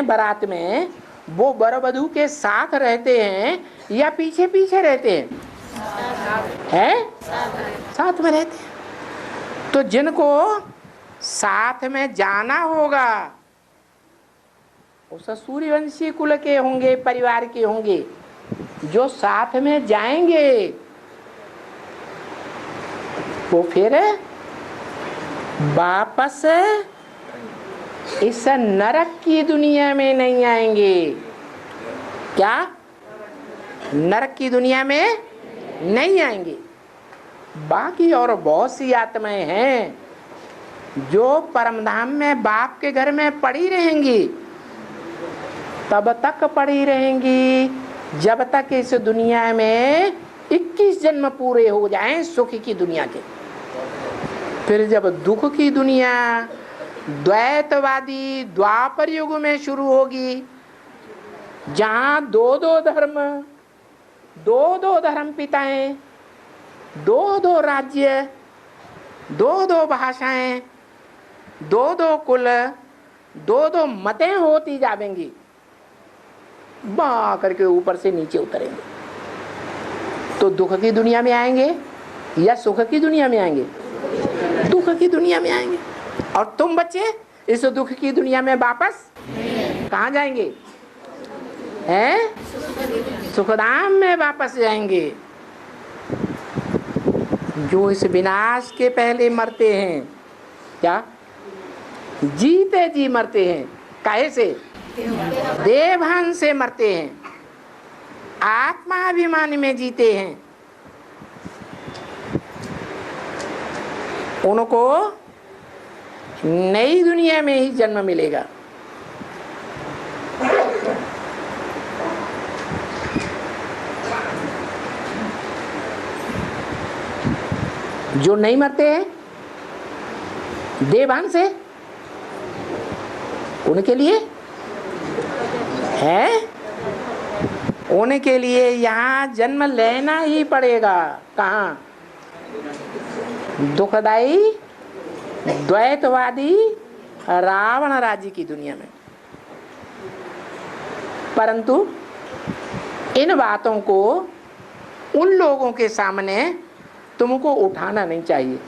बारात में वो वर वधू के साथ रहते हैं या पीछे पीछे रहते हैं? साथ में रहते हैं। तो जिनको साथ में जाना होगा वो सूर्यवंशी कुल के होंगे, परिवार के होंगे, जो साथ में जाएंगे वो फिर वापस इस नरक की दुनिया में नहीं आएंगे। क्या? नरक की दुनिया में नहीं आएंगे। बाकी और बहुत सी आत्माएं हैं जो परमधाम में बाप के घर में पड़ी रहेंगी, तब तक पड़ी रहेंगी जब तक इस दुनिया में 21 जन्म पूरे हो जाएं सुख की दुनिया के। फिर जब दुख की दुनिया द्वैतवादी द्वापर युग में शुरू होगी, जहां दो दो धर्म पिताएं, दो राज्य, दो भाषाएं, दो कुल, दो मतें होती जाएंगी, बा करके ऊपर से नीचे उतरेंगे। तो दुख की दुनिया में आएंगे या सुख की दुनिया में आएंगे? दुख की दुनिया में आएंगे। और तुम बच्चे इस दुख की दुनिया में वापस कहाँ जाएंगे? हैं? सुखधाम में वापस जाएंगे। जो इस विनाश के पहले मरते हैं, क्या जीते जी मरते हैं? काहे से? देवभान से मरते हैं, आत्माभिमान में जीते हैं। उनको नई दुनिया में ही जन्म मिलेगा। जो नहीं मरते हैं देवभान से, उनके लिए है, उनके लिए यहाँ जन्म लेना ही पड़ेगा। कहाँ? दुखदाई द्वैतवादी रावण राज्य की दुनिया में। परंतु इन बातों को उन लोगों के सामने तुमको उठाना नहीं चाहिए।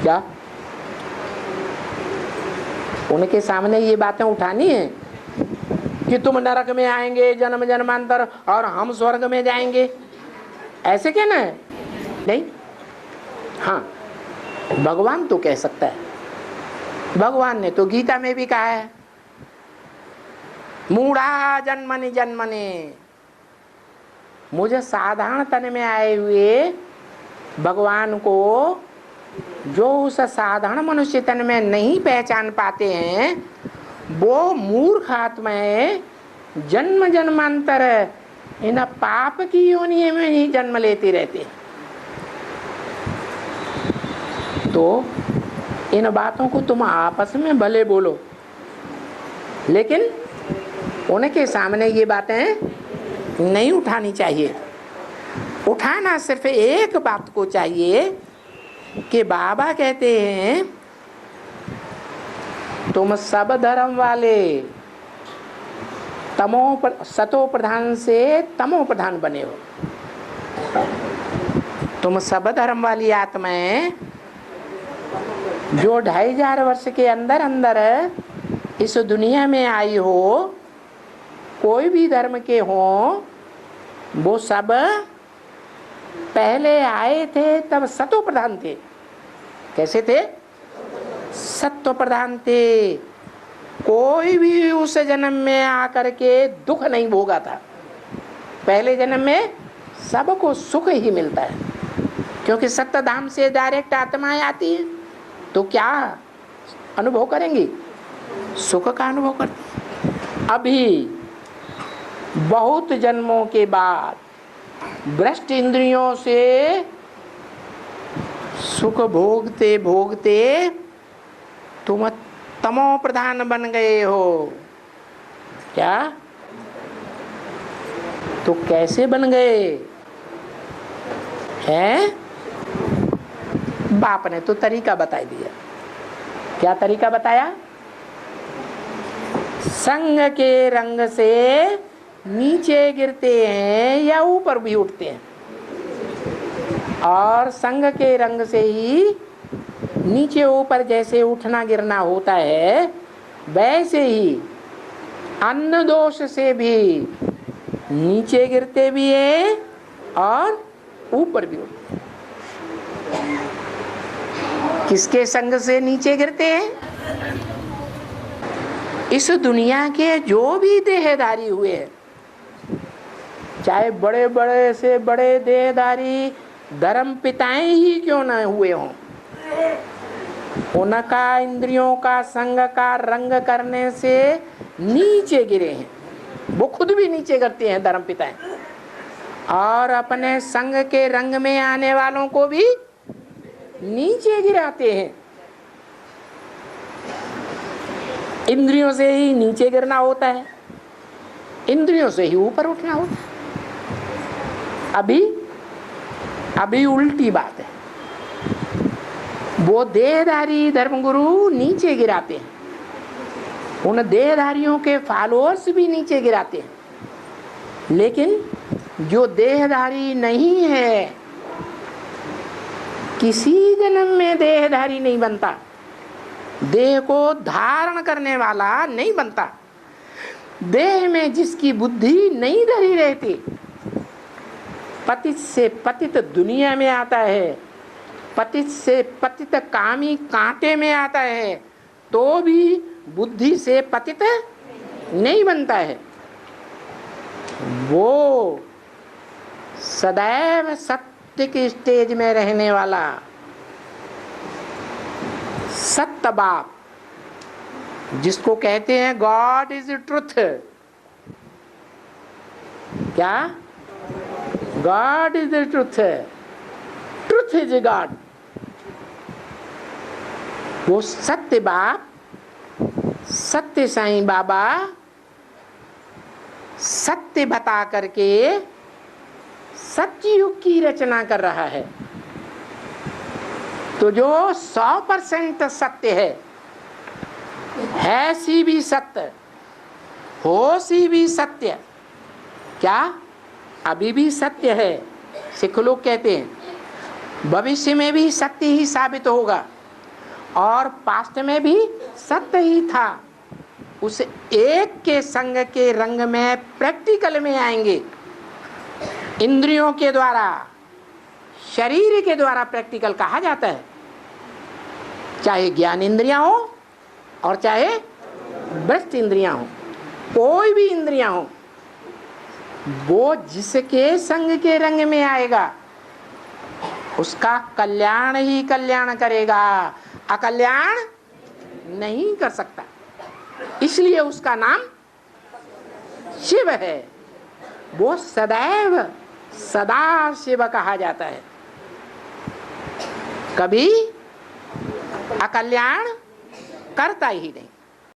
क्या? उनके सामने ये बातें उठानी है कि तुम नरक में आएंगे जन्म जन्मांतर और हम स्वर्ग में जाएंगे, ऐसे कहना है? नहीं। हाँ, भगवान तो कह सकता है। भगवान ने तो गीता में भी कहा है, मूढ़ा जन्मनि जन्मने। मुझे साधारण तन में आए हुए भगवान को जो उस साधारण मनुष्य तन में नहीं पहचान पाते हैं, वो मूर्ख आत्माएं जन्म जन्मांतर इन पाप की योनि में ही जन्म लेते रहते हैं। तो इन बातों को तुम आपस में भले बोलो, लेकिन उनके सामने ये बातें नहीं उठानी चाहिए। उठाना सिर्फ एक बात को चाहिए कि बाबा कहते हैं तुम सब धर्म वाले सतो प्रधान से तमो प्रधान बने हो। तुम सब धर्म वाली आत्माएं जो 2500 वर्ष के अंदर अंदर इस दुनिया में आई हो, कोई भी धर्म के हो, वो सब पहले आए थे तब सतो प्रधान थे। कैसे थे? सत्व प्रधान थे। कोई भी उस जन्म में आकर के दुख नहीं भोगा था। पहले जन्म में सबको सुख ही मिलता है, क्योंकि सत्य धाम से डायरेक्ट आत्माएं आती है, तो क्या अनुभव करेंगी? सुख का अनुभव करती। अभी बहुत जन्मों के बाद भ्रष्ट इंद्रियों से सुख भोगते भोगते तुम तमो प्रधान बन गए हो। क्या? तो कैसे बन गए हैं? बाप ने तो तरीका बता दिया। क्या तरीका बताया? संग के रंग से नीचे गिरते हैं या ऊपर भी उठते हैं, और संग के रंग से ही नीचे ऊपर जैसे उठना गिरना होता है, वैसे ही अन्न दोष से भी नीचे गिरते भी हैं और ऊपर भी उठते हैं। किसके संग से नीचे गिरते हैं? इस दुनिया के जो भी देहधारी हुए हैं, चाहे बड़े बड़े से बड़े देहधारी धर्म पिताएं ही क्यों न हुए हों, उनका इंद्रियों का संग का रंग करने से नीचे गिरे हैं। वो खुद भी नीचे गिरते हैं धर्म पिताएं, और अपने संग के रंग में आने वालों को भी नीचे गिराते हैं। इंद्रियों से ही नीचे गिरना होता है, इंद्रियों से ही ऊपर उठना होता है। अभी उल्टी बात है। वो देहधारी धर्मगुरु नीचे गिराते हैं, उन देहधारियों के फॉलोअर्स भी नीचे गिराते हैं। लेकिन जो देहधारी नहीं है, किसी जन्म में देहधारी नहीं बनता, देह को धारण करने वाला नहीं बनता, देह में जिसकी बुद्धि नहीं धरी रहती, पतित से पतित दुनिया में आता है, पतित से पतित कामी कांटे में आता है, तो भी बुद्धि से पतित नहीं बनता है। वो सदैव सत्य की स्टेज में रहने वाला सत्य बाप, जिसको कहते हैं गॉड इज ट्रुथ। क्या? God is the truth, truth is God. वो सत्य बाप, सत्य साईं बाबा सत्य बता करके सत्ययुग की रचना कर रहा है। तो जो 100% सत्य है सी भी सत्य, हो सी भी सत्य, क्या अभी भी सत्य है? सिख लोग कहते हैं भविष्य में भी सत्य ही साबित होगा, और पास्ट में भी सत्य ही था। उस एक के संग के रंग में प्रैक्टिकल में आएंगे, इंद्रियों के द्वारा, शरीर के द्वारा प्रैक्टिकल कहा जाता है, चाहे ज्ञान इंद्रियां हो और चाहे भ्रष्ट इंद्रियां हो, कोई भी इंद्रियां हो, वो जिसके संग के रंग में आएगा उसका कल्याण ही कल्याण करेगा, अकल्याण नहीं कर सकता। इसलिए उसका नाम शिव है। वो सदैव सदा शिव कहा जाता है, कभी अकल्याण करता ही नहीं।